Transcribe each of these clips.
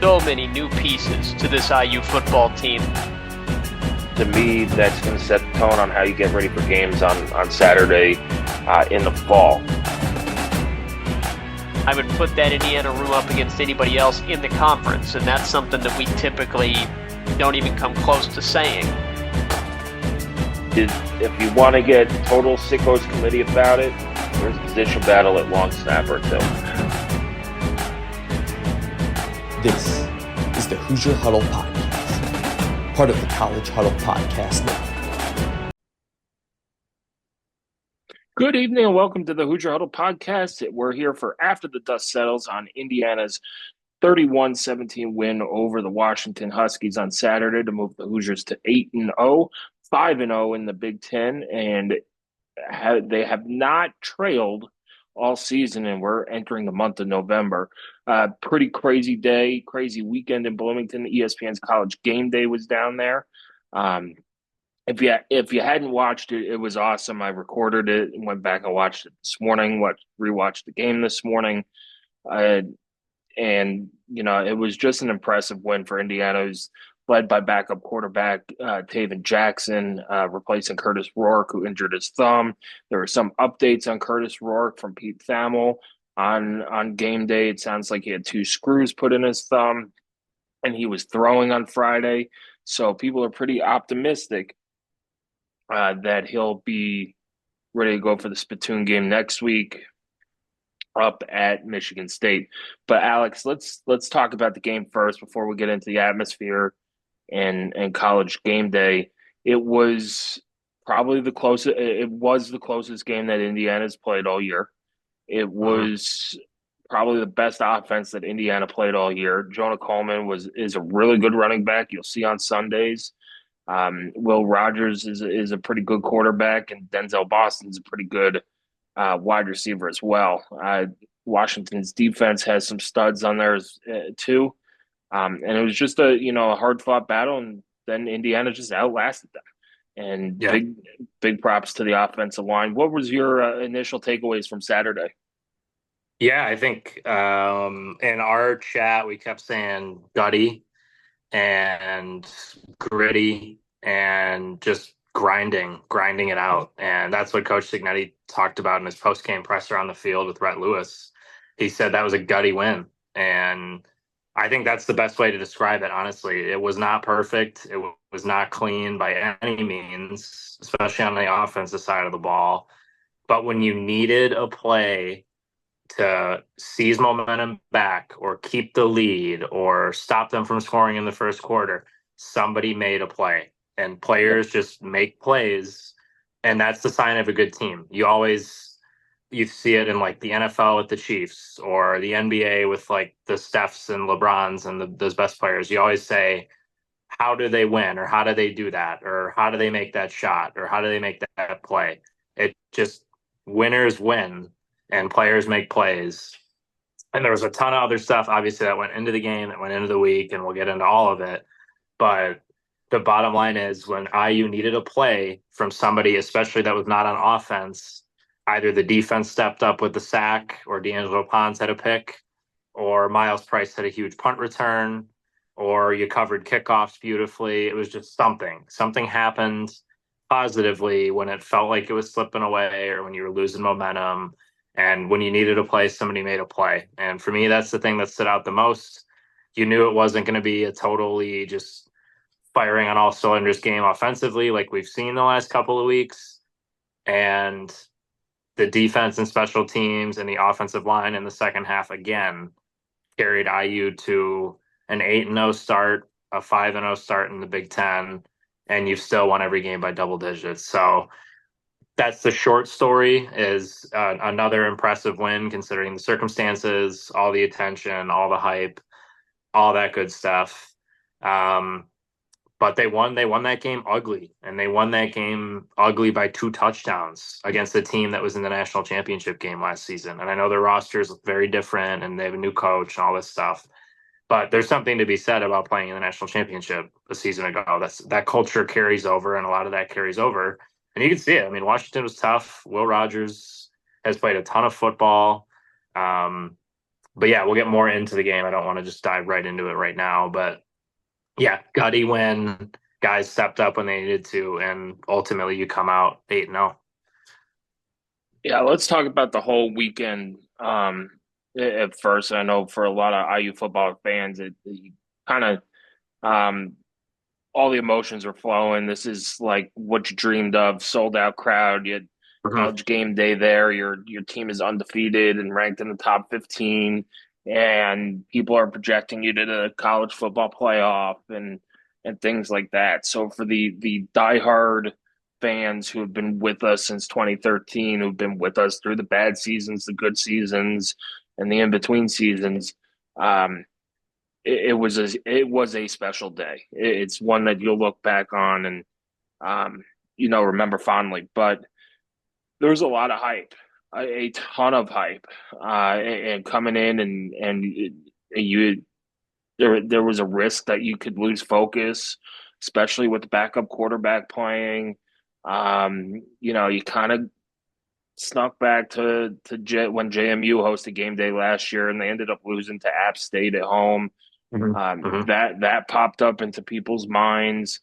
so many new pieces to this IU football team. To me, that's going to set the tone on how you get ready for games on Saturday in the fall. I would put that Indiana room up against anybody else in the conference, and that's something that we typically don't even come close to saying. If you want to get total sickos committee about it, there's a position battle at long snapper too. This is the Hoosier Huddle Podcast, part of the College Huddle Podcast Network. Good evening and welcome to the Hoosier Huddle Podcast. We're here for After the Dust Settles on Indiana's 31-17 win over the Washington Huskies on Saturday to move the Hoosiers to 8-0, 5-0 in the Big Ten, and they have not trailed all season, and we're entering the month of November. Pretty crazy day, crazy weekend in Bloomington. ESPN's College GameDay was down there. If you hadn't watched it, it was awesome. I recorded it and went back and watched it this morning. Rewatched the game this morning, and it was just an impressive win for Indiana, who's led by backup quarterback Tayven Jackson, replacing Curtis Rourke, who injured his thumb. There were some updates on Curtis Rourke from Pete Thamel on game day. It sounds like he had 2 screws put in his thumb, and he was throwing on Friday. So people are pretty optimistic that he'll be ready to go for the Spittoon game next week up at Michigan State. But Alex, let's talk about the game first before we get into the atmosphere and college game day. It was probably the closest. It was the closest game that Indiana's played all year. It was probably the best offense that Indiana played all year. Jonah Coleman is a really good running back. You'll see on Sundays. Will Rogers is a pretty good quarterback, and Denzel Boston's a pretty good wide receiver as well. Washington's defense has some studs on there too. And it was just a hard-fought battle, and then Indiana just outlasted them. And big props to the offensive line. What was your initial takeaways from Saturday? Yeah, I think in our chat we kept saying gutty and gritty and just grinding it out. And that's what Coach Cignetti talked about in his post-game presser on the field with Rhett Lewis. He said that was a gutty win. And I think that's the best way to describe it, honestly. It was not perfect. It was not clean by any means, especially on the offensive side of the ball. But when you needed a play to seize momentum back or keep the lead or stop them from scoring in the first quarter, somebody made a play. And players just make plays, and that's the sign of a good team. You see it in like the NFL with the Chiefs or the NBA with like the Stephs and LeBrons and those best players. You always say, how do they win, or how do they do that, or how do they make that shot, or how do they make that play? It just, winners win and players make plays. And there was a ton of other stuff, obviously, that went into the game, that went into the week, and we'll get into all of it. But the bottom line is, when IU needed a play from somebody, especially that was not on offense, either the defense stepped up with the sack, or D'Angelo Pons had a pick, or Miles Price had a huge punt return, or you covered kickoffs beautifully. It was just something. Something happened positively when it felt like it was slipping away or when you were losing momentum. And when you needed a play, somebody made a play. And for me, that's the thing that stood out the most. You knew it wasn't going to be a totally just firing on all cylinders game offensively like we've seen the last couple of weeks. And the defense and special teams and the offensive line in the second half again carried IU to an 8-0 start, a 5-0 start in the Big Ten, and you've still won every game by double digits. So that's the short story, is another impressive win considering the circumstances, all the attention, all the hype, all that good stuff. But they won that game ugly, and they won that game ugly by 2 touchdowns against the team that was in the national championship game last season. And I know their rosters look very different, and they have a new coach and all this stuff. But there's something to be said about playing in the national championship a season ago. That culture carries over, and a lot of that carries over. And you can see it. I mean, Washington was tough. Will Rogers has played a ton of football. yeah, we'll get more into the game. I don't want to just dive right into it right now, but yeah, gutty when guys stepped up when they needed to, and ultimately you come out 8-0. Yeah, let's talk about the whole weekend. At first, I know for a lot of IU football fans, it kind of um, all the emotions were flowing. This is like what you dreamed of, sold out crowd. You had Mhm. college game day there. Your team is undefeated and ranked in the top 15, and people are projecting you to the college football playoff and things like that. So for the diehard fans who have been with us since 2013, who've been with us through the bad seasons, the good seasons, and the in between seasons, um, it was a special day. It's one that you'll look back on and um, remember fondly. But there was a lot of hype, a ton of hype, and coming in and you there was a risk that you could lose focus, especially with the backup quarterback playing. You kind of snuck back when JMU hosted game day last year, and they ended up losing to App State at home. Mhm. Mhm. That popped up into people's minds.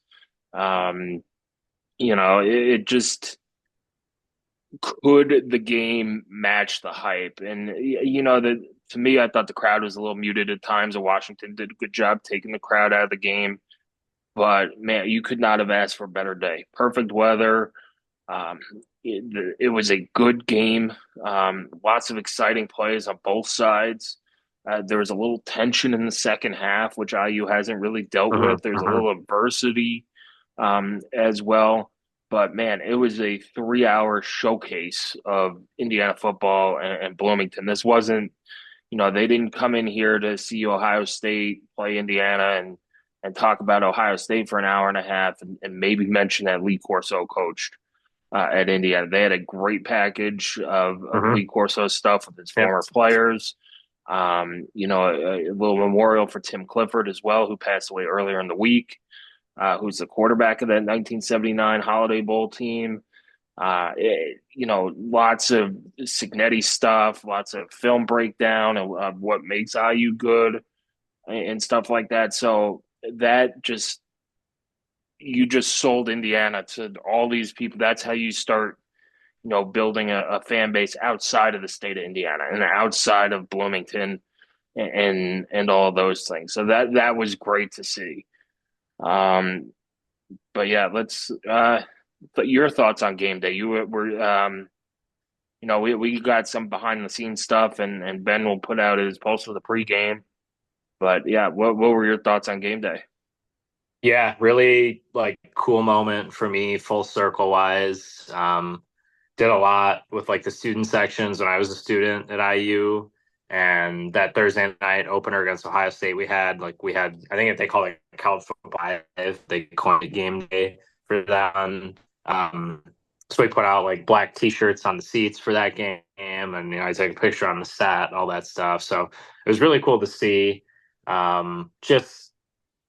Um, it just could the game match the hype? And that to me, I thought the crowd was a little muted at times. And Washington did a good job taking the crowd out of the game, but man, you could not have asked for a better day. Perfect weather. Um, it was a good game. Lots of exciting plays on both sides. There was a little tension in the second half, which IU hasn't really dealt Mhm. with. There's a Mhm. little adversity as well. But man, it was a 3 hour showcase of Indiana football and Bloomington. This wasn't, they didn't come in here to see Ohio State play Indiana and talk about Ohio State for an hour and a half and maybe mention that Lee Corso coached at Indiana. They had a great package of Mhm. Lee Corso stuff with his Yep. former players. A little memorial for Tim Clifford as well, who passed away earlier in the week, who's the quarterback of that 1979 Holiday Bowl team. Lots of Signetti stuff, lots of film breakdown of what makes IU good and stuff like that. So that you just sold Indiana to all these people. That's how you start, building a fan base outside of the state of Indiana and outside of Bloomington and all those things. So that was great to see. Um, but yeah, let's your thoughts on game day. You were we got some behind the scenes stuff and Ben will put out his post for the pregame. But yeah, what were your thoughts on game day? Yeah, really like cool moment for me, full circle wise. Did a lot with like the student sections when I was a student at IU. And that Thursday night opener against Ohio State, we had I think if they call it college football live, they coined it game day for that one. Um, so we put out like black T-shirts on the seats for that game, and I took a picture on the stat, all that stuff. So it was really cool to see. Just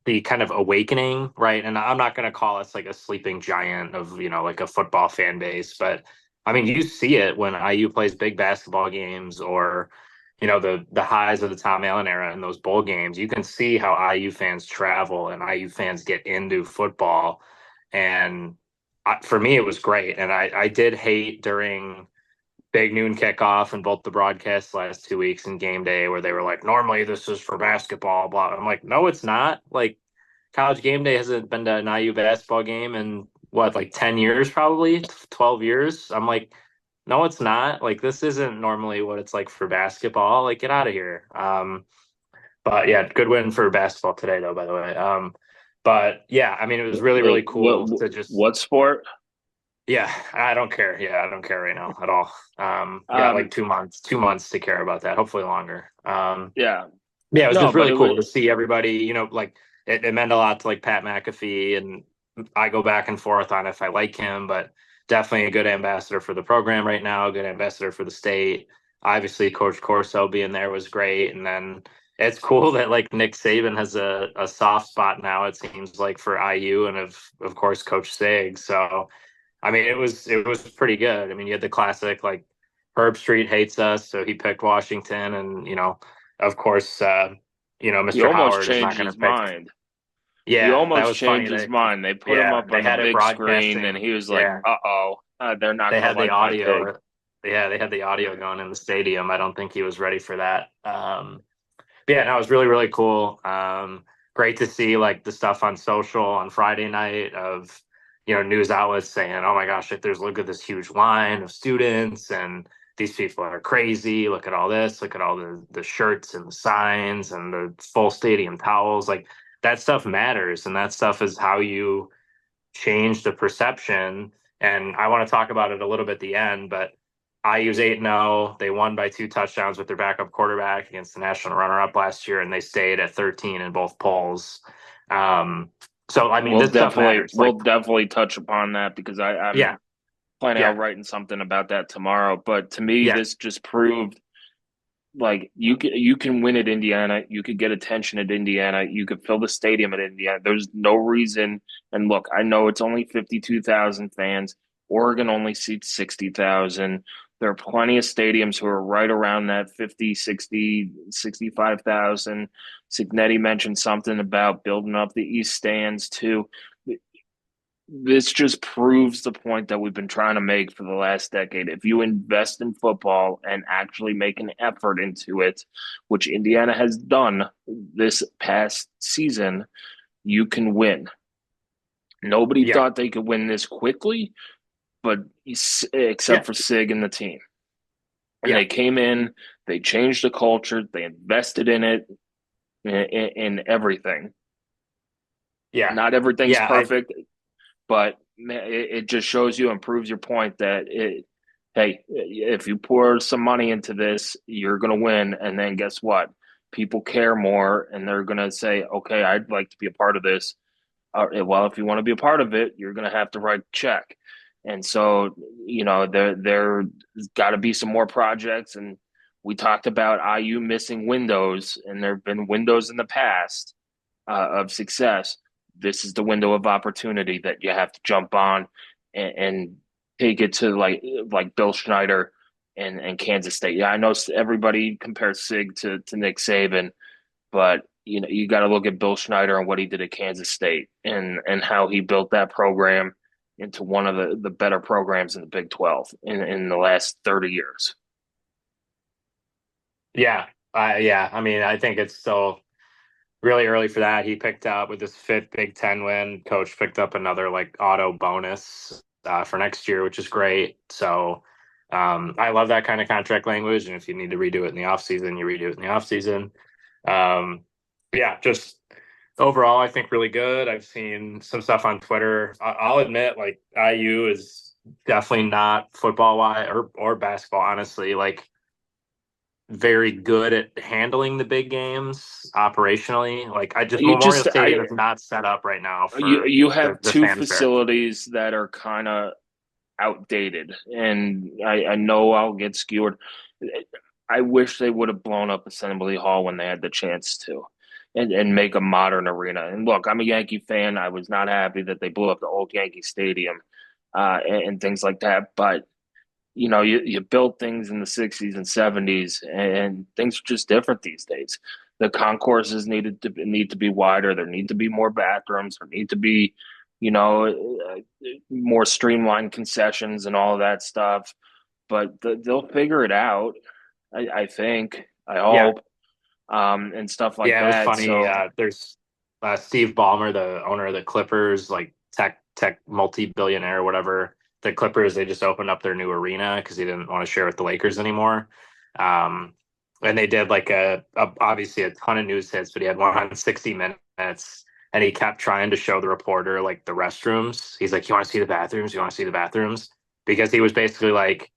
the kind of awakening, right? And I'm not going to call us like a sleeping giant of, like a football fan base, but I mean, you see it when IU plays big basketball games or, the highs of the Tom Allen era in those bowl games. You can see how IU fans travel and IU fans get into football. And for me, it was great. And I did hate during big noon kickoff and both the broadcasts last 2 weeks and game day where they were like, normally this is for basketball, blah. I'm like, no, it's not. Like college game day hasn't been to an IU basketball game in what, like 10 years, probably 12 years. I'm like, no, it's not. Like, this isn't normally what it's like for basketball. Like, get out of here. But yeah, good win for basketball today, though, by the way. But yeah, I mean, it was really, really Wait, cool to just, what sport? yeah, I don't care. Yeah, I don't care right now at all. Got like Um, 2 months to care about that, hopefully longer. yeah, Yeah, it was no, just but really it cool was to see everybody, like it meant a lot to like Pat McAfee, and I go back and forth on if I like him, but definitely a good ambassador for the program right now, a good ambassador for the state. Obviously, Coach Corso being there was great. And then it's cool that like Nick Saban has a soft spot now, it seems like, for IU and of course Coach Sig. So I mean, it was pretty good. I mean, you had the classic like Herb Street hates us, so he picked Washington, and of course, He Mr. almost Howard is not changed going to his pick. mind. He Yeah, that almost was funny. changed his mind. They put him up They on the had it big screen, and broadcasting. he was like, Yeah, "Uh-oh, they're not they going to had the like my pick." audio. Yeah, they had the audio going in the stadium. I don't think he was ready for that. But yeah, no, it was really, really cool. Great to see like the stuff on social on Friday night of, news outlets saying, "Oh my gosh, like look at this huge line of students and these people are crazy. Look at all this. Look at all the shirts and the signs and the full stadium towels." Like that stuff matters, and that stuff is how you change the perception. And I want to talk about it a little bit at the end, but IU's 8-0. They won by 2 touchdowns with their backup quarterback against the national runner-up last year, and they stayed at 13 in both polls. So I mean, this stuff matters. We'll definitely touch upon that because I'm Yeah, planning yeah, on writing something about that tomorrow. But to me, yeah, this just proved like you can win at Indiana, you could get attention at Indiana, you could fill the stadium at Indiana. There's no reason. And look, I know it's only 52,000 fans. Oregon only seats 60,000. There are plenty of stadiums who are right around that 50, 60, 65,000. Signetti mentioned something about building up the East stands too. This just proves the point that we've been trying to make for the last decade. If you invest in football and actually make an effort into it, which Indiana has done this past season, you can win. Nobody yeah, thought they could win this quickly, but yeah, except for Sig and the team. And yeah, they came in, they changed the culture, they invested in it, in everything. yeah, Not everything's yeah. perfect. But it just shows you and proves your point that hey, if you pour some money into this, you're going to win. And then guess what? People care more, and they're going to say, "Okay, I'd like to be a part of this." Well, if you want to be a part of it, you're going to have to write a check. And so, there's got to be some more projects. And we talked about IU missing windows, and there have been windows in the past of success. This is the window of opportunity that you have to jump on and take it to like Bill Schneider and Kansas State. Yeah, I know everybody compares Sig to Nick Saban, but you got to look at Bill Schneider and what he did at Kansas State and how he built that program into one of the better programs in the Big 12 in the last 30 years. Yeah, yeah. I mean, I think it's still really early for that. He picked up with his 5th Big Ten win. Coach picked up another like auto bonus for next year, which is great. So I love that kind of contract language. And if you need to redo it in the offseason, you redo it in the offseason. Yeah, just overall, I think really good. I've seen some stuff on Twitter. I'll admit, like IU is definitely not football wise or basketball, honestly. Like very good at handling the big games operationally. Like You Memorial just Stadium is not set up right now you for you have the two fanfare. facilities that are kind of outdated, and I know I'll get skewered. I wish they would have blown up Assembly Hall when they had the chance to, and make a modern arena. And look, I'm a Yankee fan. I was not happy that they blew up the old Yankee Stadium, and things like that. But you built things in the '60s and '70s, and things are just different these days. The concourses need to be wider. There need to be more bathrooms. There need to be, more streamlined concessions and all of that stuff. But they'll figure it out. I think. I Yeah, hope. And stuff like yeah, it was that. funny. So There's Steve Ballmer, the owner of the Clippers, like tech multi-billionaire, whatever. The Clippers, they just opened up their new arena because he didn't want to share with the Lakers anymore. Um, and they did like obviously a ton of news hits, but he had one on 60 Minutes, and he kept trying to show the reporter like the restrooms. He's like, "You want to see the bathrooms? You want to see the bathrooms?" Because he was basically like,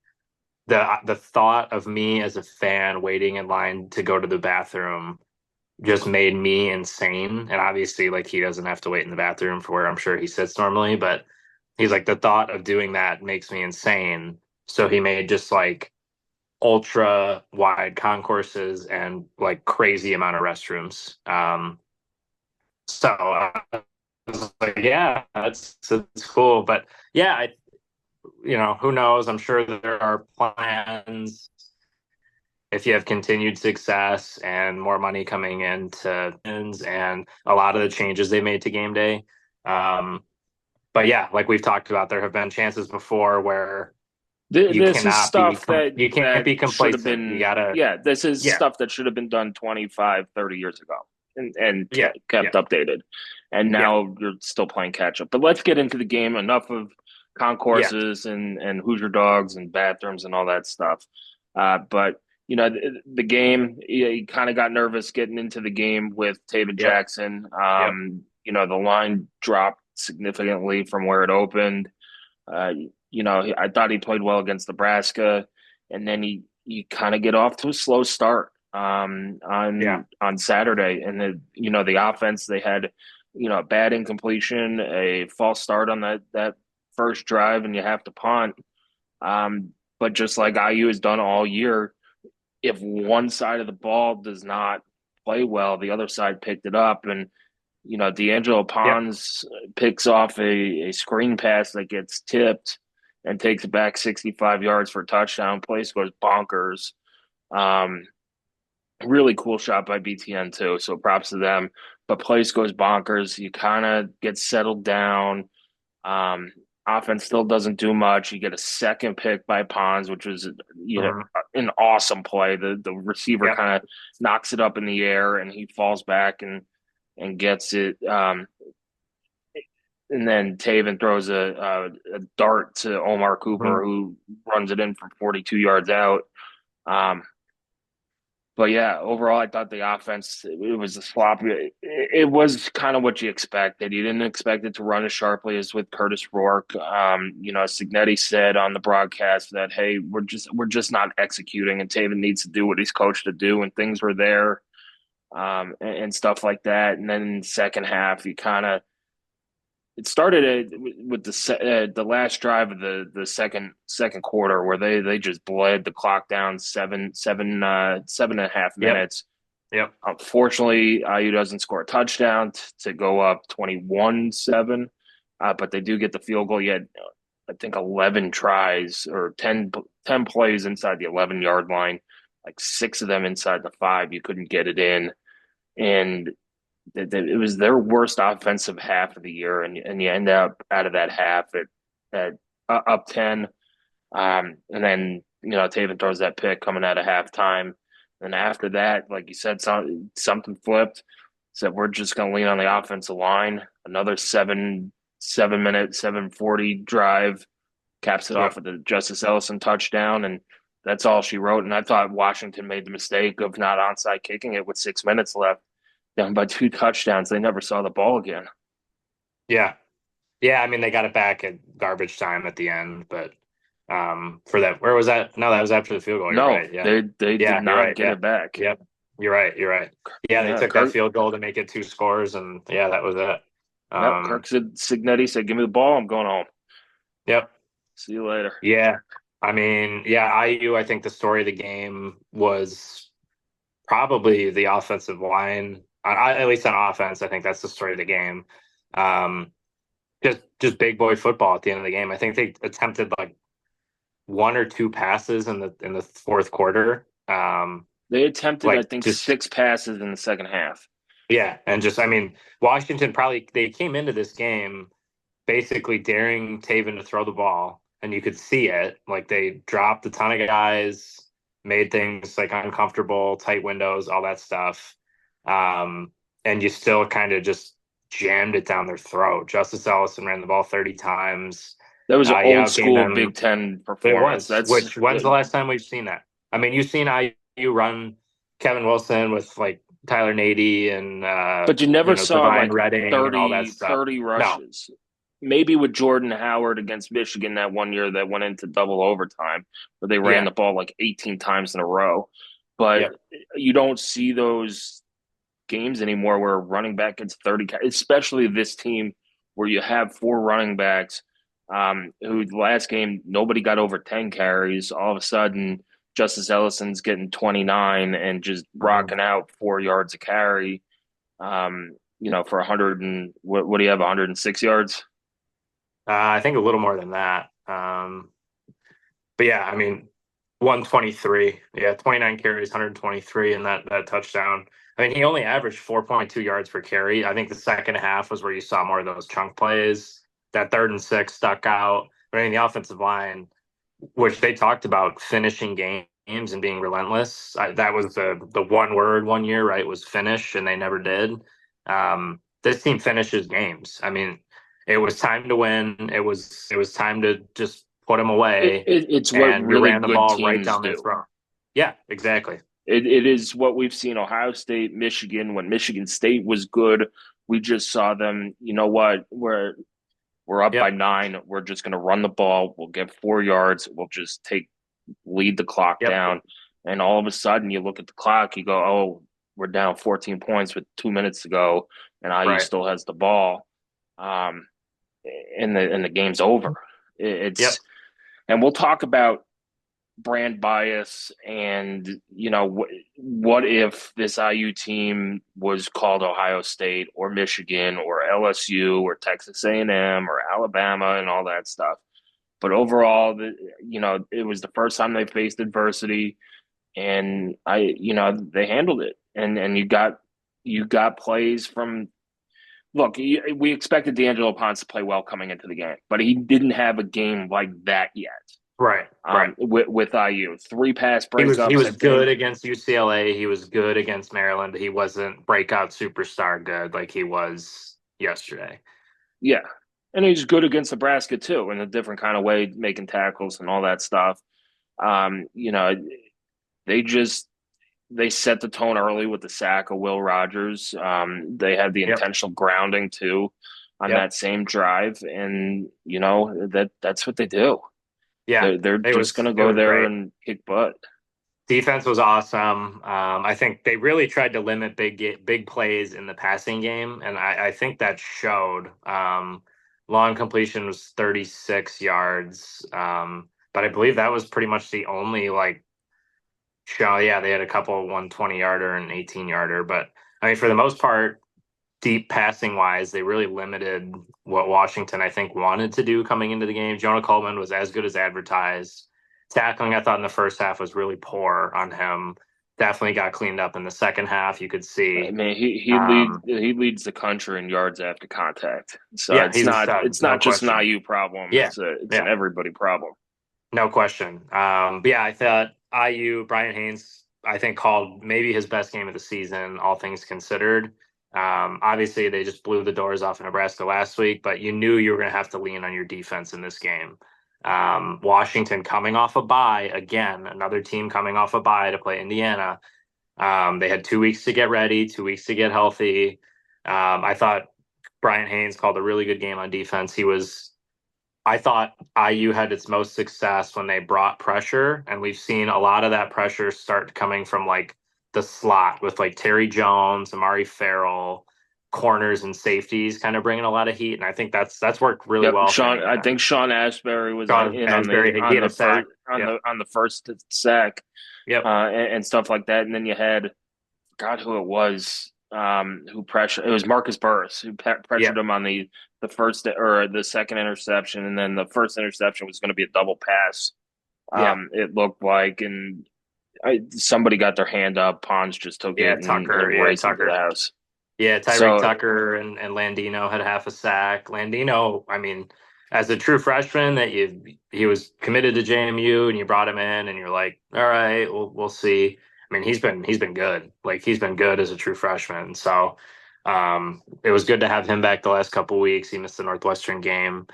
the thought of me as a fan waiting in line to go to the bathroom just made me insane. And obviously, like, he doesn't have to wait in the bathroom for where I'm sure he sits normally, but he's like, the thought of doing that makes me insane. So he made just like ultra wide concourses and like crazy amount of restrooms. So I was like, yeah, it's cool. But yeah, who knows? I'm sure that there are plans if you have continued success and more money coming into and a lot of the changes they made to game day. But yeah, like we've talked about, there have been chances before where This is stuff you can't that be should have complacent. You been, gotta, yeah, this is yeah, stuff that should have been done 25, 30 years ago and yeah, kept yeah, updated. And yeah, now you're still playing catch up. But let's get into the game. Enough of yeah, concourses and Hoosier dogs and bathrooms and all that stuff. But the game, you kind of got nervous getting into the game with Taven yep, Jackson. yep, The line dropped significantly from where it opened. Uh, I thought he played well against Nebraska, and then he kind of get off to a slow start yeah, on Saturday, and the offense they had a bad incompletion, a false start on that first drive, and you have to punt. But just like IU has done all year, if one side of the ball does not play well, the other side picked it up, and D'Angelo yep, Pons picks off a screen pass that gets tipped and takes it back 65 yards for a touchdown. Place goes bonkers. Um, Really cool shot by BTN too. So props to them. But place goes bonkers. You kind of get settled down. Um, Offense still doesn't do much. You get a second pick by Pons, which was mhm, an awesome play. The receiver yep, kind of knocks it up in the air and he falls back and gets it. And then Taven throws a dart to Omar mhm, Cooper, who runs it in from 42 yards out. Um, but yeah, overall, I thought the offense it was a sloppy. It was kind of what you expected. You didn't expect it to run as sharply as with Curtis Rourke. Signetti said on the broadcast that hey, we're just not executing, and Taven needs to do what he's coached to do, and things were there, and stuff like that. And then in the second half, you kind of it started with the last drive of the second quarter where they just bled the clock down 7.5 yep, minutes. yep, Unfortunately, IU doesn't score a touchdown to go up 21-7, but they do get the field goal. Yet I think 11 tries or 10 plays inside the 11-yard line, like six of them inside the five. You couldn't get it in, and it was their worst offensive half of the year, and you end up out of that half at up 10, and then Taven throws that pick coming out of halftime, and after that, like you said, something flipped. Said we're just going to lean on the offensive line. Another 7 minute 7:40 drive caps it off yep. with the Justice Ellison touchdown, and that's all she wrote. And I thought Washington made the mistake of not onside kicking it with 6 minutes left down by two touchdowns. They never saw the ball again. Yeah. Yeah, I mean they got it back at garbage time at the end, but for that, where was that? No, that was after the field goal. You're No, right. Yeah. they did Yeah, you're not right. get Yeah. it back. Yep. You're right. You're right. Yeah, they Yeah, took that field goal to make it two scores, and yeah, that was it. Kirk said Signetti said, "Give me the ball. I'm going home. Yep. See you later." Yeah. I mean, yeah, IU, I think the story of the game was probably the offensive line. At least on offense, I think that's the story of the game. Um, just big boy football at the end of the game. I think they attempted like one or two passes in the fourth quarter. They attempted, I Like think, just six passes in the second half. yeah, and just I mean, Washington probably they came into this game basically daring Taven to throw the ball, and you could see it. Like they dropped a ton of guys, made things like uncomfortable, tight windows, all that stuff. And you still kind of just jammed it down their throat. Justice Ellison ran the ball 30 times. That was an You old outgained school them. Big Ten It performance. was. That's Which when's the last time we've seen that? I mean, you've seen IU run Kevin Wilson with like Tyler Nady and but you never saw Divine like Redding and all that 30, stuff. 30 No. rushes. Maybe with Jordan Howard against Michigan that one year that went into double overtime, where they ran Yeah. the ball like 18 times in a row. But Yep. you don't see those games anymore where a running back gets 30, especially this team where you have four running backs who the last game nobody got over 10 carries. All of a sudden, Justice Ellison's getting 29 and just Mhm. rocking out 4 yards a carry. For 100 and what do you have? 106 yards. I think a little more than that. But yeah, I mean, 123. Yeah, 29 carries, 123, and that touchdown. I mean, he only averaged 4.2 yards per carry. I think the second half was where you saw more of those chunk plays. That 3rd and 6 stuck out. But I mean, the offensive line, which they talked about finishing games and being relentless. That was the one word one year, right? Was finish, and they never did. This team finishes games. I mean, it was time to win. It was time to just put them away, It's what and we really ran the good ball right teams down their do. throat. Yeah, exactly. It is what we've seen Ohio State, Michigan. When Michigan State was good, we just saw them. You know what? We're up by Yep. 9. We're just going to run the ball. We'll get 4 yards. We'll just lead the clock Yep. down. And all of a sudden, you look at the clock. You go, oh, we're down 14 points with 2 minutes to go, and IU Right. still has the ball. And the game's over. Yep. And we'll talk about brand bias and what if this IU team was called Ohio State or Michigan or LSU or Texas A&M or Alabama and all that stuff. But overall, it was the first time they faced adversity, and they handled it. And you got plays from. Look, we expected D'Angelo Ponce to play well coming into the game, but he didn't have a game like that yet. Right. With IU, 3 pass He breakups. was good against UCLA. He was good against Maryland, but he wasn't breakout superstar good like he was yesterday. Yeah, and he's good against Nebraska too, in a different kind of way, making tackles and all that stuff. They set the tone early with the sack of Will Rogers. They had the intentional grounding too on that same drive, and that's what they do. Yeah, they're just going to go there great. and kick butt. Defense was awesome. I think they really tried to limit big plays in the passing game, and I think that showed. Long completion was 36 yards, but I believe that was pretty much the only show. Yeah, they had a couple 120-yarder and 18-yarder, but I mean, for the most part, deep passing wise, they really limited what Washington, I think, wanted to do coming into the game. Jonah Coleman was as good as advertised. Tackling, I thought in the first half was really poor on him. Definitely got cleaned up in the second half. You could see. I mean, he leads the country in yards after contact. So Yeah, it's not just an IU problem. Yeah, it's an everybody problem. No question. But yeah, I thought IU, Brian Haynes, I think called maybe his best game of the season, all things considered. Obviously, they just blew the doors off of Nebraska last week, but you knew you were going to have to lean on your defense in this game. Washington coming off a bye, again, another team coming off a bye to play Indiana. They had 2 weeks to get ready, 2 weeks to get healthy. I thought Brian Haynes called a really good game on defense. I thought IU had its most success when they brought pressure, and we've seen a lot of that pressure start coming from the slot with Terry Jones, Amari Farrell, corners and safeties kind of bringing a lot of heat, and I think that's worked really well. I think Sean Asbury was on the first sack, and stuff like that. And then you had, God, who it was, who pressured. It was Marcus Burris who pressured him on the first or the second interception, and then the first interception was going to be a double pass. It looked like, and somebody got their hand up. Pons just took it and raced into the house. Yeah, Tyreek Tucker and Landino had half a sack. Landino, I mean, as a true freshman, he was committed to JMU, and you brought him in, and you're like, all right, we'll see. I mean, he's been good. He's been good as a true freshman. So it was good to have him back the last couple of weeks. He missed the Northwestern game.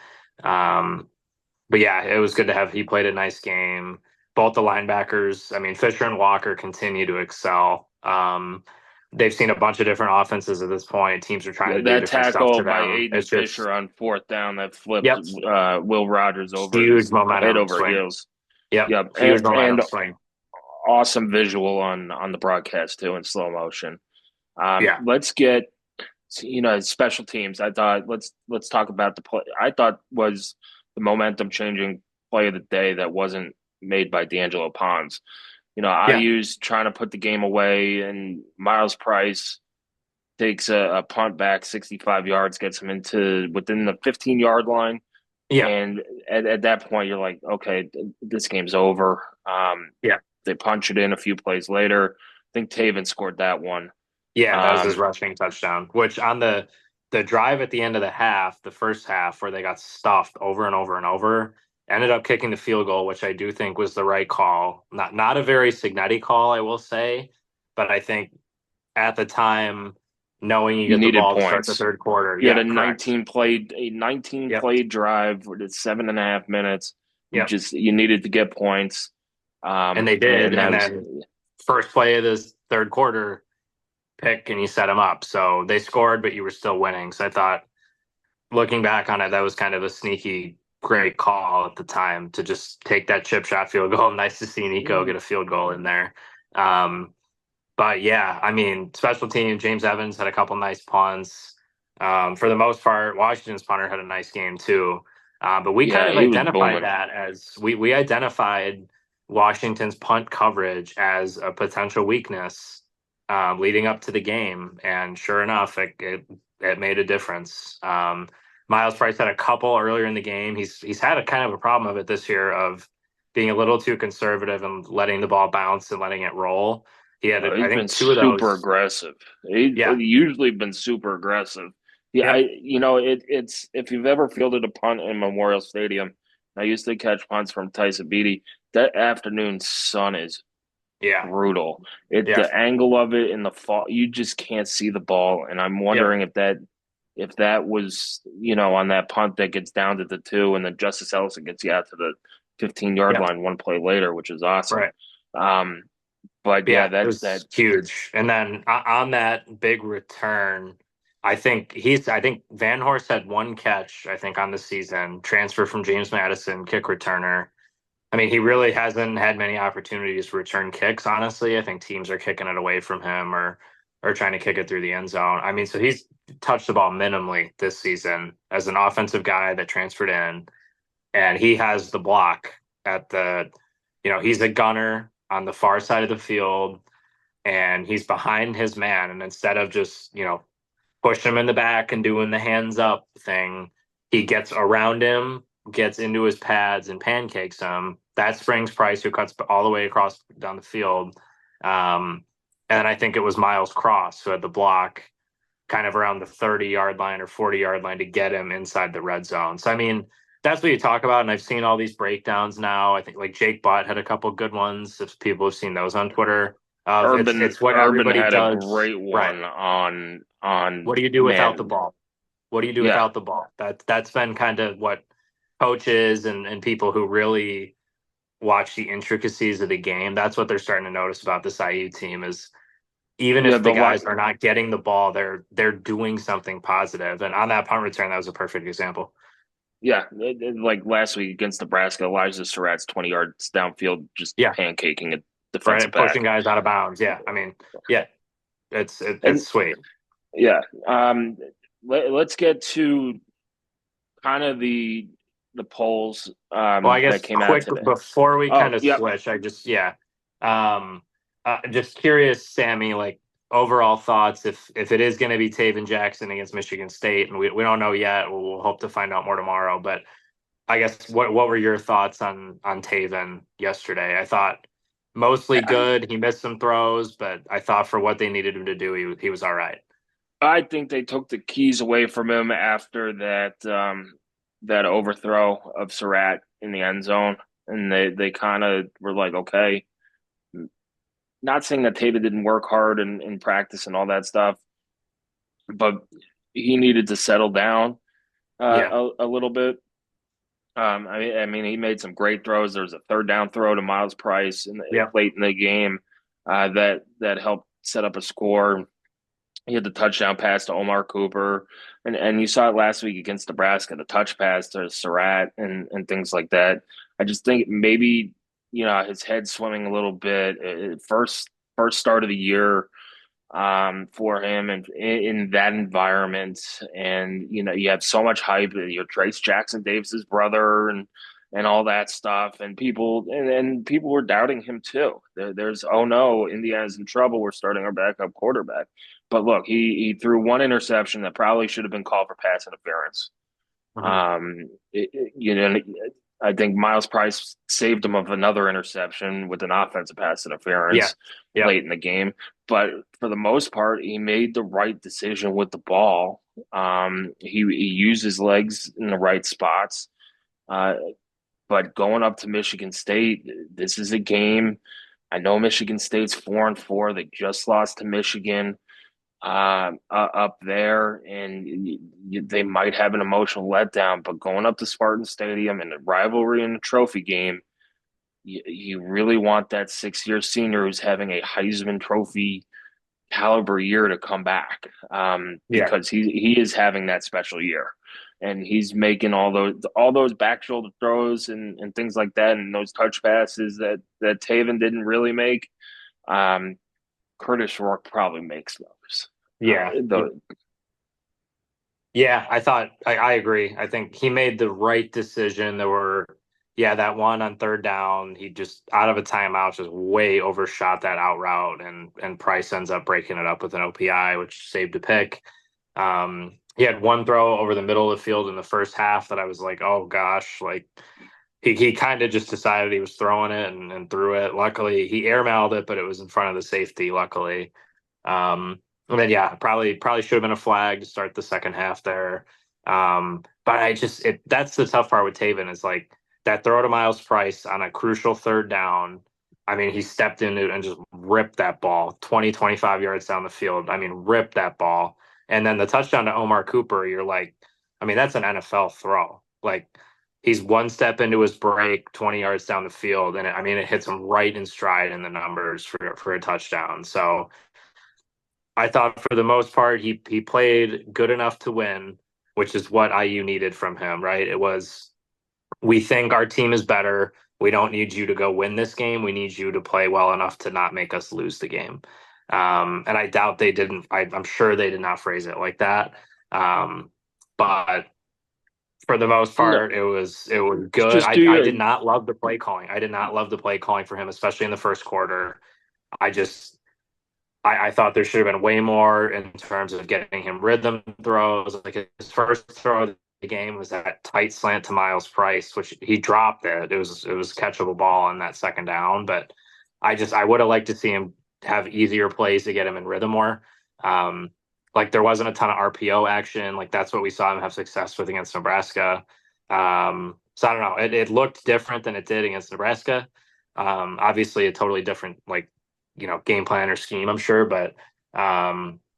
But yeah, it was good to have. He played a nice game. Both the linebackers, I mean, Fisher and Walker continue to excel. They've seen a bunch of different offenses at this point. Teams are trying to do different stuff to them. That tackle by Aiden Fisher on 4th down that flipped Will Rogers over. Huge momentum head over swing. Heels. Yep. Huge momentum swing. Awesome visual on the broadcast too in slow motion. Let's get special teams. I thought let's talk about the play. I thought was the momentum changing play of the day that wasn't made by D'Angelo Ponce. IU's trying to put the game away, and Miles Price takes a punt back 65 yards, gets him into within the 15-yard line, Yeah, And at that point, you're like, okay, this game's over. yeah, They punch it in a few plays later. I think Taven scored that one. yeah. That was his Um, rushing touchdown. Which on the drive at the end of the half, the first half, where they got stuffed over and over and over, ended up kicking the field goal, which I do think was the right call. Not a very Signetti call, I will say, but I think at the time, knowing you you get the needed ball to start the points. third quarter, You had yeah, a correct. 19 Yep, play drive with 7.5 minutes. yep. You needed to get points. And they did. And that And was then first play of this third quarter, pick and you set them up. So they scored, but you were still winning. So I thought, looking back on it, that was kind of a sneaky, great call at the time to just take that chip shot field goal. Nice to see Nico get a field goal in there. Um, but yeah, I mean, special team, James Evans had a couple nice punts. For the most part, Washington's punter had a nice game too. But we kind yeah, of he was identified booming. that as we identified Washington's punt coverage as a potential weakness leading up to the game, and sure enough, it made a difference. Miles Price had a couple earlier in the game. He's had a kind of a problem of it this year of being a little too conservative and letting the ball bounce and letting it roll. He had, I He's been think, two of super those. aggressive. He's Yeah. usually been super aggressive. Yeah, Yep. it's if you've ever fielded a punt in Memorial Stadium, I used to catch punts from Tyson Beatty. That afternoon sun is Yeah. brutal. Yeah. The angle of it in the fall, you just can't see the ball. And I'm Yep. wondering if that was, on that punt that gets down to the two, and then Justice Ellison gets you out to the 15-yard Yep. line one play later, which is awesome. Right. Um, but yeah, Yeah. It that was huge. And then on that big return, I think Van Horst had one catch, I think, on the season, transfer from James Madison, kick returner. I mean, he really hasn't had many opportunities to return kicks, honestly. I think teams are kicking it away from him or trying to kick it through the end zone. I mean, so he's touched the ball minimally this season as an offensive guy that transferred in, and he has the block at he's a gunner on the far side of the field, and he's behind his man. And instead of just, pushing him in the back and doing the hands up thing, he gets around him, gets into his pads, and pancakes him. That's Springs Price, who cuts all the way across down the field. And I think it was Miles Cross who had the block kind of around the 30-yard line or 40-yard line to get him inside the red zone. So, I mean, that's what you talk about. And I've seen all these breakdowns now. I think like Jake Butt had a couple good ones. If people have seen those on Twitter, it's what Urban everybody had a does. great Right. one on What do you do without the man. ball? What do you do Yeah, without the ball? That's been kind of what coaches and people who really watch the intricacies of the game. That's what they're starting to notice about this IU team is even yeah, if the the guys are not getting the ball, they're doing something positive. And on that punt return, that was a perfect example. yeah, like last week against Nebraska, Elijah Surratt's 20 yards downfield, just Yeah, pancaking a defensive right. Pushing back. guys out of bounds. Yeah, I mean, yeah, it's And sweet. yeah, let's get to kind of the polls Well, I that guess came out quick today. before we kind Oh, of yep. switch, um, just curious, Sammy, like overall thoughts if it is going to be Taven Jackson against Michigan State, and we don't know yet. We'll hope to find out more tomorrow. But I guess what were your thoughts on Taven yesterday? I thought mostly good. He missed some throws, but I thought for what they needed him to do, he was all right. I think they took the keys away from him after that overthrow of Surratt in the end zone, and they kind of were like, okay, not saying that Tatum didn't work hard in practice and all that stuff, but he needed to settle down Yeah, a little bit. I mean, he made some great throws. There was a third down throw to Miles Price yeah, late in the game that helped set up a score. He had the touchdown pass to Omar Cooper, and you saw it last week against Nebraska, the touch pass to Surratt and things like that. I just think maybe his head swimming a little bit. First start of the year for him and in that environment, and you have so much hype. You're Trace Jackson Davis's brother and all that stuff, and people were doubting him too. There's oh no, Indiana's in trouble. We're starting our backup quarterback. But look, he threw one interception that probably should have been called for pass interference. Mhm. You know, I think Miles Price saved him of another interception with an offensive pass Yeah. interference Yep. late in the game. But for the most part, he made the right decision with the ball. He used his legs in the right spots. Uh, but going up to Michigan State, this is a game. I know Michigan State's 4-4. They just lost to Michigan up there, and they might have an emotional letdown. But going up to Spartan Stadium in a rivalry and a trophy game, you really want that 6-year senior who's having a Heisman Trophy caliber year to come back, Yeah. because he is having that special year, and he's making all those back shoulder throws and things like that, and those touch passes that Taven didn't really make. Um, Curtis Rourke probably makes those. Yeah. The Yeah, I agree. I think he made the right decision. There were, yeah, that one on third down, he just out of a timeout just way overshot that out route, and Price ends up breaking it up with an OPI, which saved a pick. He had one throw over the middle of the field in the first half that I was like, oh gosh, like he kind of just decided he was throwing it and threw it. Luckily, he airmailed it, but it was in front of the safety, luckily. Um, and then yeah, probably should have been a flag to start the second half there. But that's the tough part with Taven is like that throw to Miles Price on a crucial third down. I mean, he stepped into it and just ripped that ball 20, 25 yards down the field. I mean, ripped that ball. And then the touchdown to Omar Cooper, you're like, I mean, that's an NFL throw. Like he's one step into his break, 20 yards down the field, and I mean, it hits him right in stride in the numbers for a touchdown. So I thought for the most part he played good enough to win, which is what IU needed from him, right? It was we think our team is better. We don't need you to go win this game. We need you to play well enough to not make us lose the game. And I doubt they didn't. I'm sure they did not phrase it like that. But for the most no, part, it was good. just I do I your did not love the play calling. I did not love the play calling for him, especially in the first quarter. I just I thought there should have been way more in terms of getting him rhythm throws. Like his first throw of the game was that tight slant to Miles Price, which he dropped it. It was catchable ball on that second down, but I would have liked to see him have easier plays to get him in rhythm more. Um, like there wasn't a ton of RPO action. Like that's what we saw him have success with against Nebraska. So I don't know. It looked different than it did against Nebraska. Obviously a totally different game plan or scheme, I'm sure. But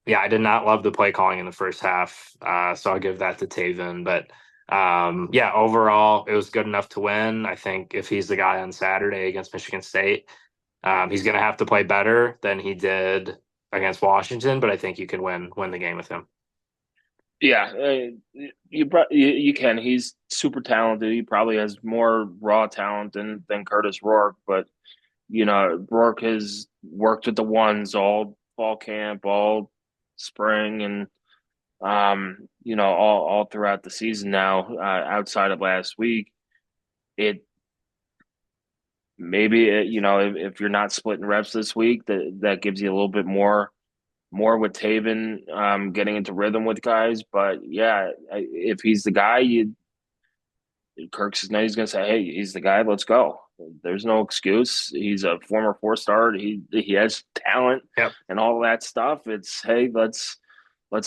yeah, I did not love the play calling in the first half. So I'll give that to Taven. But yeah, overall, it was good enough to win. I think if he's the guy on Saturday against Michigan State, he's going to have to play better than he did against Washington. But I think you can win the game with him. Yeah, you can. He's super talented. He probably has more raw talent than Curtis Rourke, but Rourke has worked with the ones all fall camp, all spring, and all throughout the season now. Outside of last week, it maybe if you're not splitting reps this week, that gives you a little bit more with Taven getting into rhythm with guys. But yeah, if he's the guy, Kirk Cincinnati's going to say, "Hey, he's the guy. Let's go." There's no excuse. He's a former four-star. He has talent Yep. and all that stuff. It's hey, let's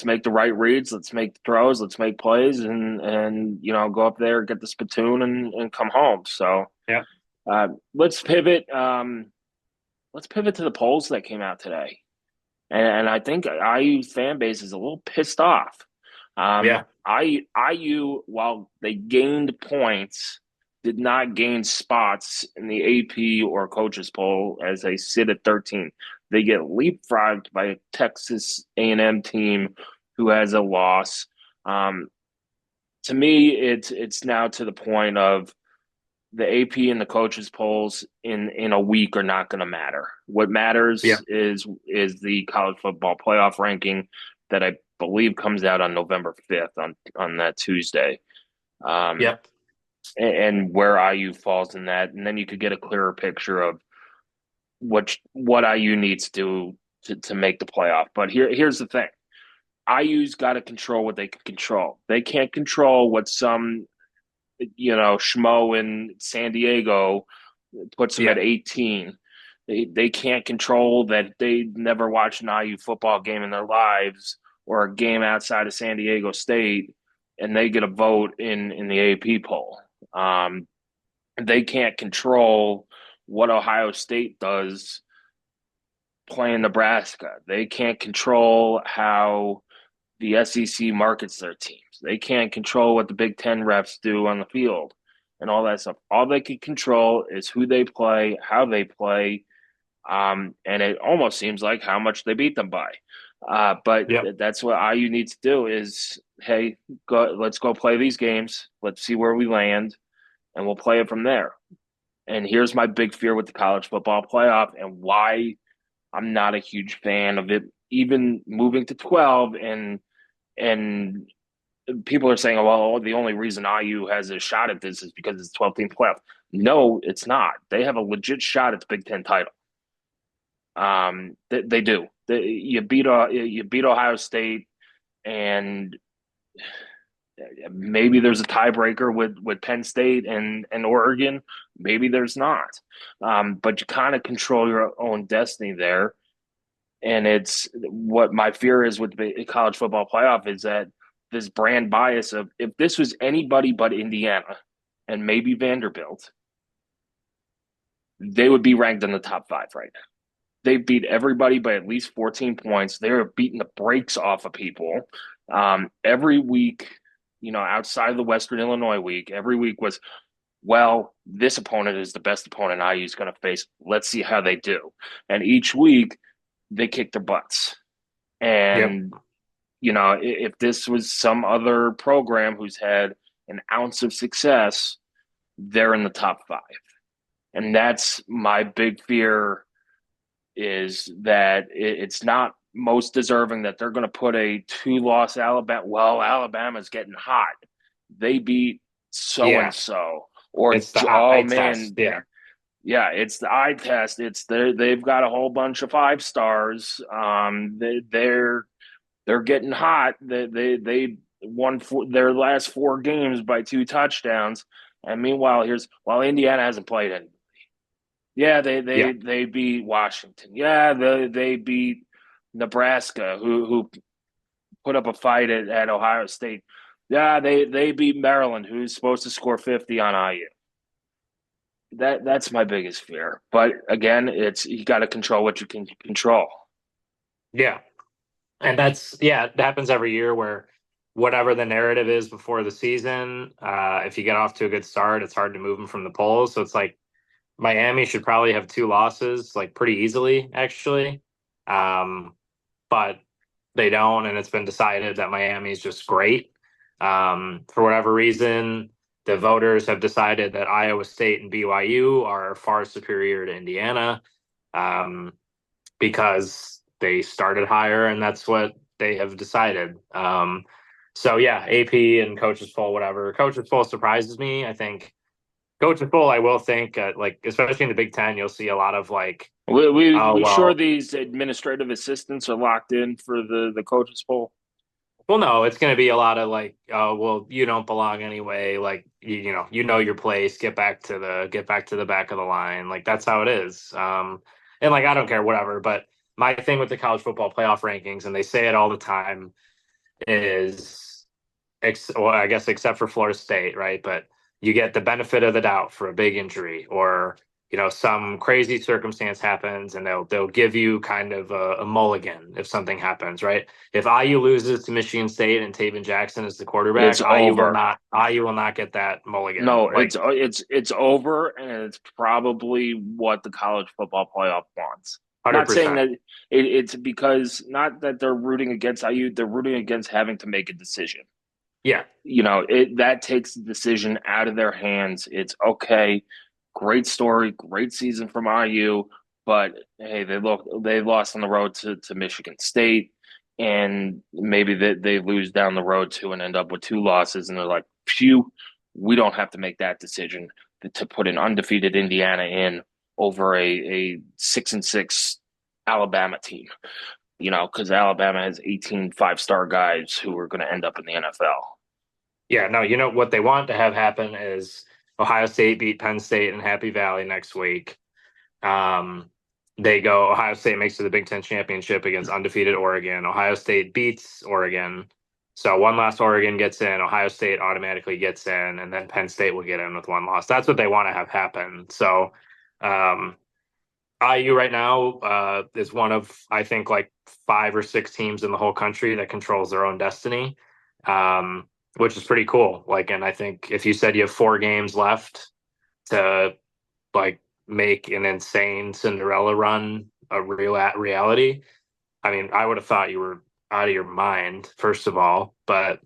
make the right reads. Let's make the throws. Let's make plays, and go up there, get the spittoon, and come home. So Yeah. let's pivot. Let's pivot to the polls that came out today. And I think IU fan base is a little pissed off. Yeah. IU, while they gained points, did not gain spots in the AP or coaches poll as they sit at 13. They get leapfrogged by a Texas A&M team who has a loss. To me, it's now to the point of the AP and the coaches polls in a week are not going to matter. What matters Yeah. is the college football playoff ranking that I believe comes out on November 5th on that Tuesday. Yep. And where IU falls in that, and then you could get a clearer picture of what IU needs to do to make the playoff. But here's the thing: IU's got to control what they can control. They can't control what some, schmo in San Diego puts them at 18. They can't control that they never watched an IU football game in their lives or a game outside of San Diego State, and they get a vote in the AP poll. They can't control what Ohio State does playing Nebraska. They can't control how the SEC markets their teams. They can't control what the Big Ten refs do on the field and all that stuff. All they can control is who they play, how they play, and it almost seems like how much they beat them by. But that's what IU needs to do is, hey, let's go play these games. Let's see where we land, and we'll play it from there. And here's my big fear with the college football playoff and why I'm not a huge fan of it, even moving to 12. And people are saying, well, the only reason IU has a shot at this is because it's 12-team playoff. No, it's not. They have a legit shot at the Big Ten title. They do. You beat Ohio State, and maybe there's a tiebreaker with Penn State and Oregon. Maybe there's not. But you kind of control your own destiny there. And it's what my fear is with the college football playoff is that this brand bias of if this was anybody but Indiana and maybe Vanderbilt, they would be ranked in the top 5 right now. They beat everybody by at least 14 points. They're beating the brakes off of people. Every week, outside of the Western Illinois week, every week was, well, this opponent is the best opponent IU is going to face. Let's see how they do. And each week, they kick their butts. And, if this was some other program who's had an ounce of success, they're in the top 5. And that's my big fear is that it's not most deserving that they're going to put a 2-loss Alabama. Well, Alabama's getting hot. They beat so-and-so. Or it's the eye test. Yeah, it's the eye test. They've got a whole bunch of 5 stars. They're getting hot. They won their last 4 games by 2 touchdowns. And meanwhile, while Indiana hasn't played anybody. Yeah, they beat Washington. Yeah, they beat Nebraska, who put up a fight at Ohio State. Yeah, they beat Maryland, who's supposed to score 50 on IU. That's my biggest fear. But again, you got to control what you can control. Yeah. And that happens every year where whatever the narrative is before the season, if you get off to a good start, it's hard to move them from the polls. So it's like Miami should probably have 2 losses, like pretty easily, actually. But they don't, and it's been decided that Miami is just great. For whatever reason, the voters have decided that Iowa State and BYU are far superior to Indiana because they started higher, and that's what they have decided. So, AP and coaches poll, whatever. Coaches poll surprises me. I think coaches poll, I will think, especially in the Big Ten, you'll see a lot of we sure these administrative assistants are locked in for the coaches poll? Well, no, it's going to be a lot of you don't belong anyway. You know your place. Get back to the back of the line. That's how it is. And I don't care, whatever. But my thing with the college football playoff rankings, and they say it all the time, is, I guess except for Florida State, right? But you get the benefit of the doubt for a big injury or some crazy circumstance happens, and they'll give you kind of a mulligan if something happens, right? If IU loses to Michigan State and Taven Jackson is the quarterback, IU will not get that mulligan. No, it's over, and it's probably what the college football playoff wants. 100%. Not saying that it's because not that they're rooting against IU, they're rooting against having to make a decision. Yeah, that takes the decision out of their hands. It's okay. Great story, great season from IU, but hey, they lost on the road to Michigan State, and maybe they lose down the road too and end up with 2 losses, and they're like, phew, we don't have to make that decision to put an undefeated Indiana in over a 6-6 Alabama team. because Alabama has 18 five-star guys who are going to end up in the NFL. Yeah, no, you know what they want to have happen is Ohio State beat Penn State in Happy Valley next week. Um, Ohio State makes it to the Big Ten championship against undefeated Oregon. Ohio State beats Oregon. So one loss Oregon gets in, Ohio State automatically gets in, and then Penn State will get in with one loss. That's what they want to have happen. So um, IU right now is one of, I think, like 5 or 6 teams in the whole country that controls their own destiny, which is pretty cool. Like, and I think if you said you have 4 games left to like make an insane Cinderella run a real reality, I mean, I would have thought you were out of your mind, first of all, but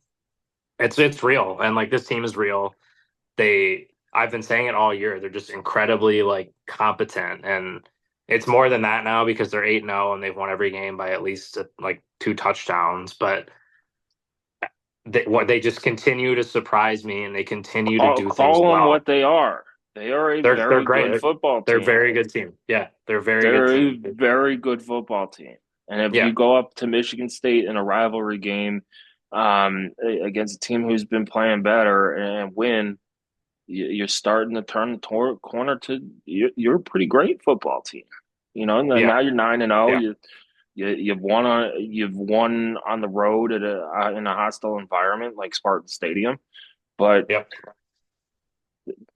it's real. And like this team is real. I've been saying it all year. They're just incredibly like competent, and it's more than that now because they're 8-0 and they've won every game by at least like 2 touchdowns. But they just continue to surprise me, and they continue to do things Call them well. what they are. They are a They're very great. good football They're team. a very good team. Yeah, they're a very They're a good team. very good football team. And if Yeah. you go up to Michigan State in a rivalry game against a team who's been playing better and win, you're starting to turn the corner to you're a pretty great football team. And now you're 9-0. You've won on the road in a hostile environment like Spartan Stadium, but Yep.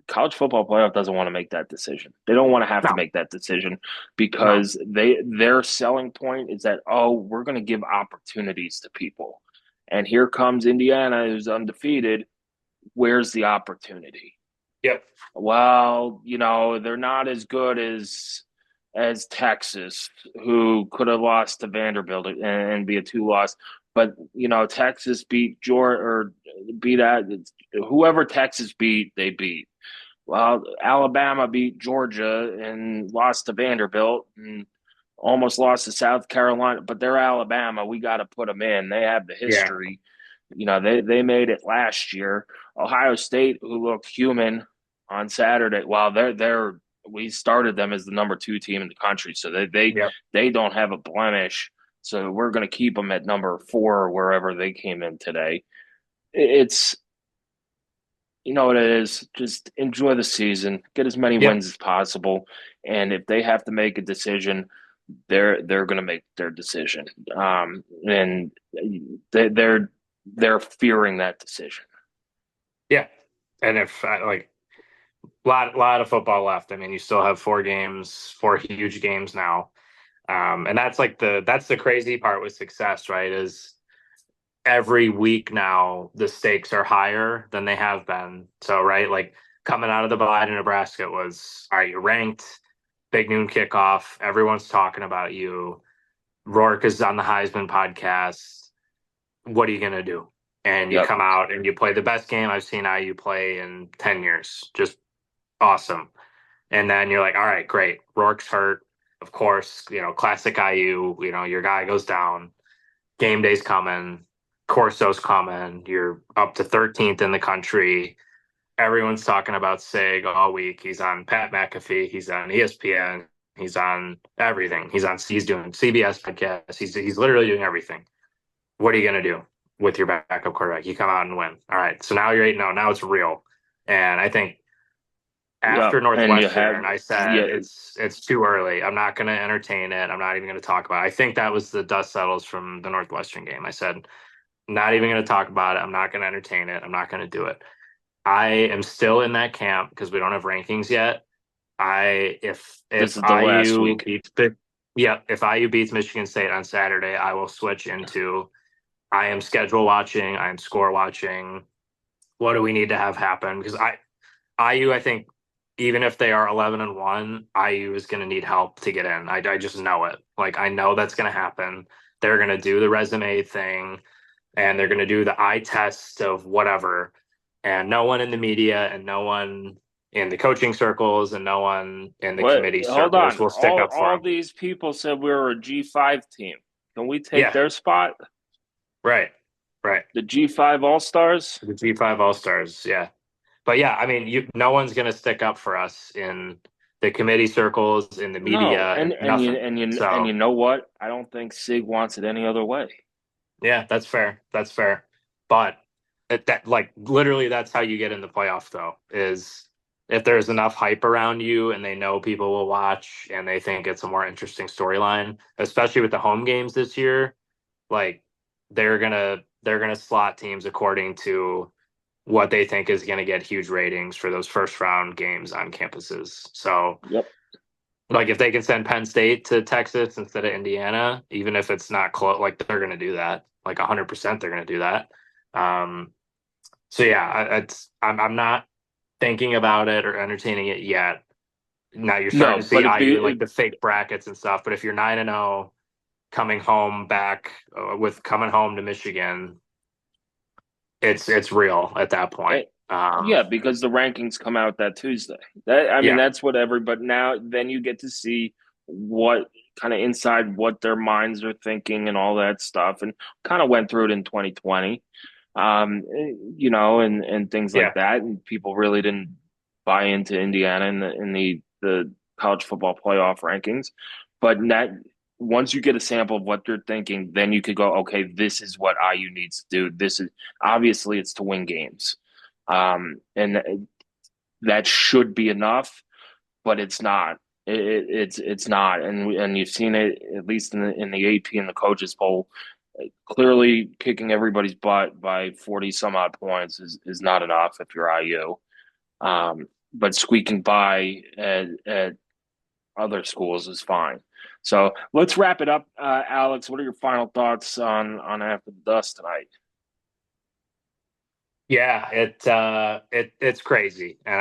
college football playoff doesn't want to make that decision. They don't want to have to make that decision because their selling point is that, we're going to give opportunities to people. And here comes Indiana, who's undefeated. Where's the opportunity? Yep. Well, they're not as good as Texas, who could have lost to Vanderbilt and be a 2-loss. But Texas beat Georgia or beat whoever Texas beat, they beat. Well, Alabama beat Georgia and lost to Vanderbilt and almost lost to South Carolina, but they're Alabama. We got to put them in. They have the history. They made it last year. Ohio State, who looked human on Saturday, we started them as the number 2 team in the country, so they don't have a blemish. So we're going to keep them at number 4 or wherever they came in today. It's what it is. Just enjoy the season, get as many wins as possible, and if they have to make a decision, they're going to make their decision. And they're fearing that decision. Yeah, and if like lot of football left. I mean, you still have 4 games, 4 huge games now, and that's the crazy part with success, right? Is every week now the stakes are higher than they have been. So, right, like coming out of the bye to Nebraska, it was, are you ranked? Big noon kickoff. Everyone's talking about you. Rourke is on the Heisman podcast. What are you going to do? And you come out and you play the best game I've seen IU play in 10 years. Just awesome. And then you're like, all right, great. Rourke's hurt. Of course, classic IU, your guy goes down. Game day's coming. Corso's coming. You're up to 13th in the country. Everyone's talking about Sig all week. He's on Pat McAfee. He's on ESPN. He's on everything. He's doing CBS podcasts. He's literally doing everything. What are you going to do with your backup quarterback? You come out and win. All right. So now you're 8-0. Now it's real. And I think after Northwestern, I said it's too early. I'm not going to entertain it. I'm not even going to talk about it. I think that was the dust settles from the Northwestern game. I said, not even going to talk about it. I'm not going to entertain it. I'm not going to do it. I am still in that camp because we don't have rankings yet. If IU beats Michigan State on Saturday, I will switch into I am schedule watching, I am score watching. What do we need to have happen? Because IU, I think, even if they are 11-1, IU is going to need help to get in. I just know it. Like, I know that's going to happen. They're going to do the resume thing, and they're going to do the eye test of whatever. And no one in the media and no one in the coaching circles and no one in the committee circles will stick up for them. All these people said we were a G5 team. Can we take their spot? Right. The G5 All-Stars? The G5 All-Stars, yeah. But yeah, I mean, no one's going to stick up for us in the committee circles, in the No, media, and nothing. and So you know what? I don't think Sig wants it any other way. yeah, that's fair. That's fair. But that like literally that's how you get in the playoff though, is if there's enough hype around you and they know people will watch and they think it's a more interesting storyline, especially with the home games this year, like they're gonna slot teams according to what they think is gonna get huge ratings for those first round games on campuses. So Yep. like if they can send Penn State to Texas instead of Indiana, even if it's not close, like they're going to do that. Like 100%, they're going to do that. Um, so yeah, I'm not thinking about it or entertaining it yet. Now you're starting No, to see but IU like the fake brackets and stuff. But if you're 9-0, coming home back with coming home to Michigan, it's real at that point. yeah, because the rankings come out that Tuesday. I mean, Yeah, that's whatever. But now, then you get to see what kind of inside what their minds are thinking and all that stuff, and kind of went through it in 2020, and things yeah, like that. And people really didn't buy into Indiana in the college football playoff rankings. But that once you get a sample of what they're thinking, then you could go, okay, this is what IU needs to do. This is obviously it's to win games. And that should be enough, but it's not. It's not, and you've seen it at least in the AP and the coaches poll. Clearly, kicking everybody's butt by 40 some odd points is not enough if you're IU. But squeaking by at other schools is fine. So let's wrap it up, Alex. What are your final thoughts on After the Dust tonight? yeah. It's crazy, and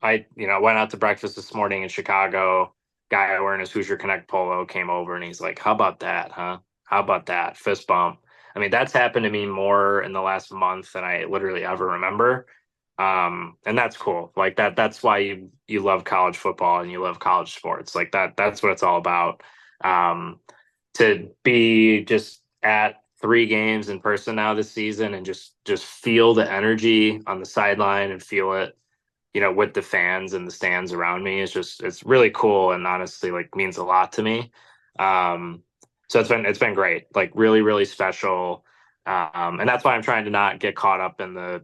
I went out to breakfast this morning in Chicago. Guy wearing his Hoosier Connect polo came over and he's like, "How about that, huh? How about that fist bump?" I mean, that's happened to me more in the last month than I literally ever remember. And that's cool. Like that's why you love college football and you love college sports. Like that's what it's all about. Um, to be just at 3 games in person now this season and just feel the energy on the sideline and feel it, with the fans and the stands around me. It's really cool and honestly like means a lot to me. So it's been great, like really, really special. And that's why I'm trying to not get caught up in the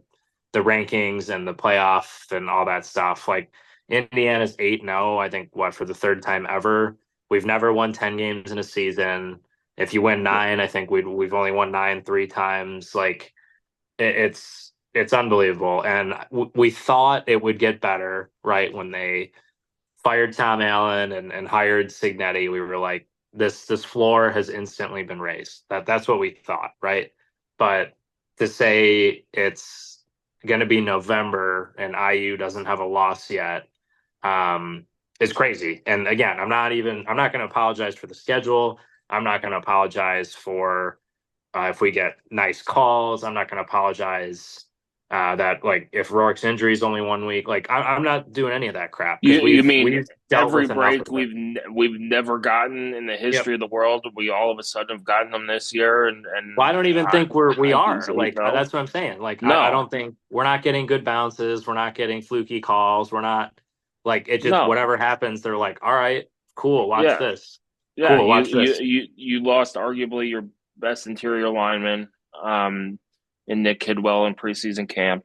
rankings and the playoff and all that stuff. Like Indiana's 8-0, I think what for the third time ever. We've never won 10 games in a season. If you win 9, I think we've only won 9 3 times. Like it's unbelievable. And we thought it would get better, right? When they fired Tom Allen and hired Signetti, we were like, this floor has instantly been raised. That's what we thought, right? But to say it's going to be November and IU doesn't have a loss yet, is crazy. And again, I'm not going to apologize for the schedule. I'm not going to apologize for if we get nice calls. I'm not going to apologize that like if Rourke's injury is only 1 week. Like I'm not doing any of that crap because You we've mean we've dealt every with enough break of it. we've never gotten in the Yep. history of the world? We all of a sudden have gotten them this year, Well, and I don't even think we IU's are eight like zero. that's what I'm saying. Like I No, don't think we're not getting good bounces. We're not getting fluky calls. We're not like it just no, whatever happens. They're like, all right, cool. Watch yeah, this. yeah. Cool. You Watch you this. you you lost arguably your best interior lineman, in Nick Kidwell in preseason camp.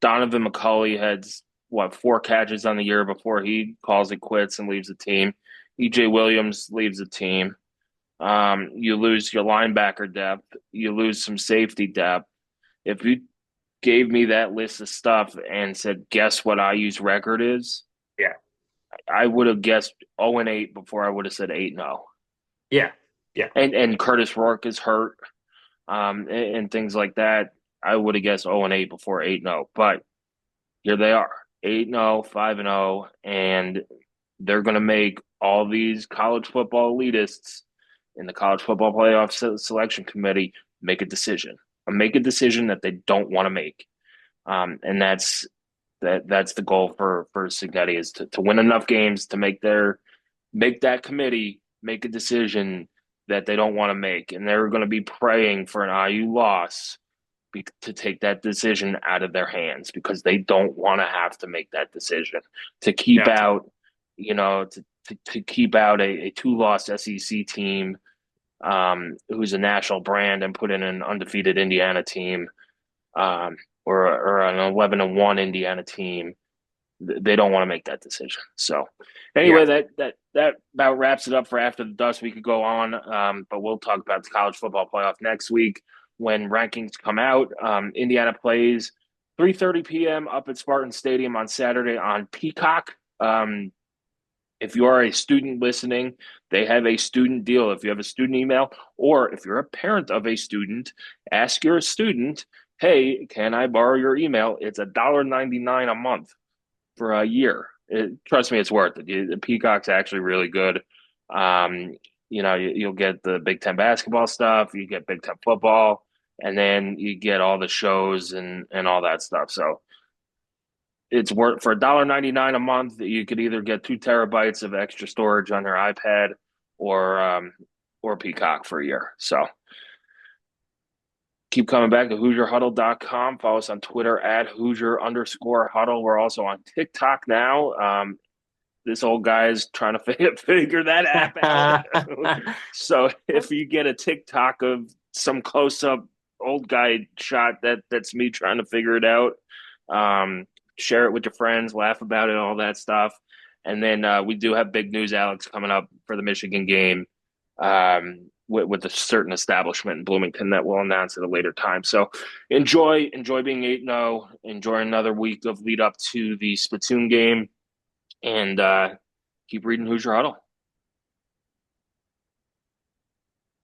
Donovan McCulley had what 4 catches on the year before he calls it quits and leaves the team. EJ Williams leaves the team. You lose your linebacker depth. You lose some safety depth. If you gave me that list of stuff and said, "Guess what IU's record is?" Yeah. I would have guessed 0-8 before I would have said 8-0. Yeah. Yeah. And Curtis Rourke is hurt, and things like that. I would have guessed 0-8 before 8-0. But here they are, 8-0, 5-0, and they're going to make all these college football elitists in the college football playoff selection committee make a decision that they don't want to make. And that's the goal for Signetti is to win enough games to make that committee make a decision that they don't want to make. And they're going to be praying for an IU loss to take that decision out of their hands, because they don't want to have to make that decision to keep out, to keep out a two-loss SEC team who's a national brand and put in an undefeated Indiana team, or an 11-1 Indiana team. They don't want to make that decision. So anyway, that about wraps it up for After the Dust. We could go on, but we'll talk about the college football playoff next week when rankings come out. Indiana plays 3:30 p.m. up at Spartan Stadium on Saturday on Peacock. If you are a student listening, they have a student deal. If you have a student email, or if you're a parent of a student, ask your student, hey, can I borrow your email? It's $1.99 a month for a year. Trust me, it's worth it. The Peacock's actually really good. You'll get the Big Ten basketball stuff, you get Big Ten football, and then you get all the shows and all that stuff. So it's worth, for $1.99 a month. You could either get 2 terabytes of extra storage on your iPad, or Peacock for a year. So keep coming back to HoosierHuddle.com. Follow us on Twitter at Hoosier_Huddle. We're also on TikTok now. This old guy's trying to figure that app out. So if you get a TikTok of some close-up old guy shot, that's me trying to figure it out. Share it with your friends, laugh about it, all that stuff. And then we do have big news, Alex, coming up for the Michigan game. With a certain establishment in Bloomington that we'll announce at a later time. So enjoy being 8-0, enjoy another week of lead up to the Spittoon game, and keep reading Hoosier Huddle.